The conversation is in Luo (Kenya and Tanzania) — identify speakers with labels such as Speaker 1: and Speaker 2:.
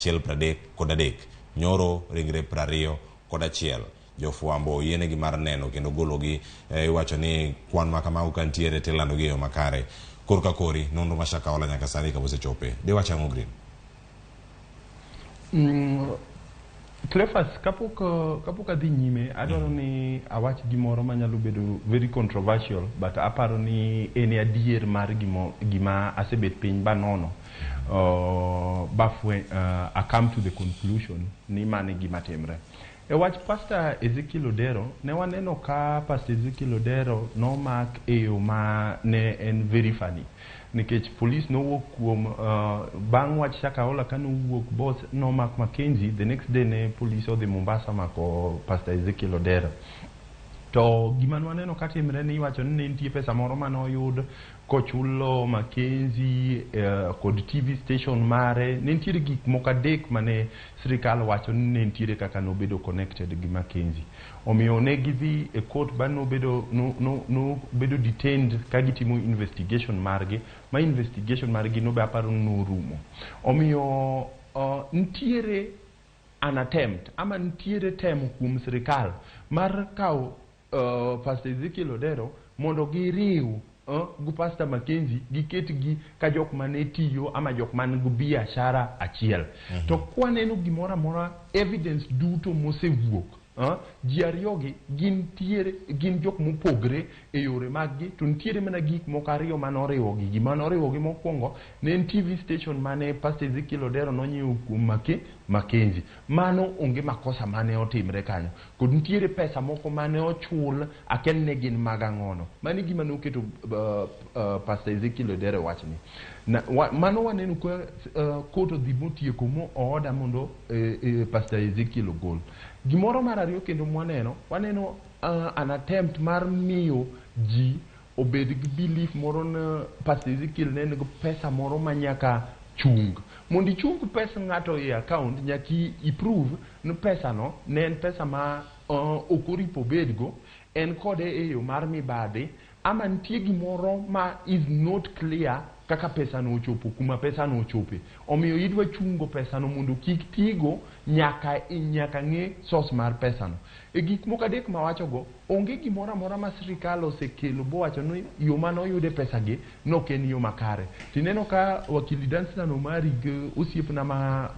Speaker 1: kod adek, nyoro ringre 20 kod achiel. Jofuambo yienegi mar neno kendo gologi, iwacho ni kwan ma kamago kantiere tilando gi yo makare. Korka kori nonro ma Sirkal nyaka sani ka osechope. De wacha ang'o Green?
Speaker 2: Clefas, kapok adhi nyime, adwaro ni awach gimoro manyalo bedo very controversial, but aparo ni en adier mar gima asebet piny banono. I come to the conclusion ni mane gima timre. E wach Pastor Ezekiel Odera, ne waneno ka Pastor Ezekiel Odera nomak e yo ma ne en very funny. Nikech police nowuok kuom bang' wach Sirkal ka nowuok boss nomak Mackenzie, the next day ne police odhi Mombasa mako Pastor Ezekiel Odera. To gima waneno ka timre ni iwacho ni nitie pesa moro mane oyud kochulo Mackenzie kod TV station mare. Ne nitiere gik moko adek mane Sirkal wacho ni ne nitiere kaka nobedo connected gi Mackenzie. Omiyo ne gidhi e court ba nobedo detained ka gitimo investigation margi. Ma investigation margi nobe aparo norumo. Omiyo nitiere an attempt ama nitiere temo kuom Sirkal mar kawo Pastor Ezekiel Odera mondo giriw gu Pastor Mackenzie giketgi ka jok mane tiyo ama jok man gu biashara achiel. To kwaneno gimoro amora evidence duto mosewuok, ji ariyogi gin jok mopogre e yore maggi, to nitiere mana gik moko ariyo manoriwogi. Gima noriwogi mokwongo ne en TV station mane Pastor Ezekiel Odera nonyiewo kuom Mackenzie. Mano onge makosa mane otimre kanyo. Kod nitiere pesa moko mane ochul aken ne gin mag ang'ono. Mani gima noketo Pastor Ezekiel Odera wachni. Mano waneno ka court odhi motieko mo order mondo Pastor Ezekiel ogol. Gimoro mar ariyo kendo waneno an attempt mar miyo ji obed gi belief moro na Pastor Ezekiel ne nigi pesa moro manyaka chung. Mondo ichung pesa ng'ato e account nyaki iprove ni pesa no ne en pesa ma okoripo bedgo, en kode e yo mar mibadhi, ama nitie gimoro ma is not clear kaka pesa no ochopo, kuma pesa no ochope. Omiyo idwa chungo pesa no mondo kik tigo nyaka ng'e source mar pesa no. E gik moko adek mawachogo, onge gimoro amora ma Sirkal osekelo bo wacho ni yo mano yude pesa gi no ken yo makare. Tineno ka wakili Danstan Omari osiepna ma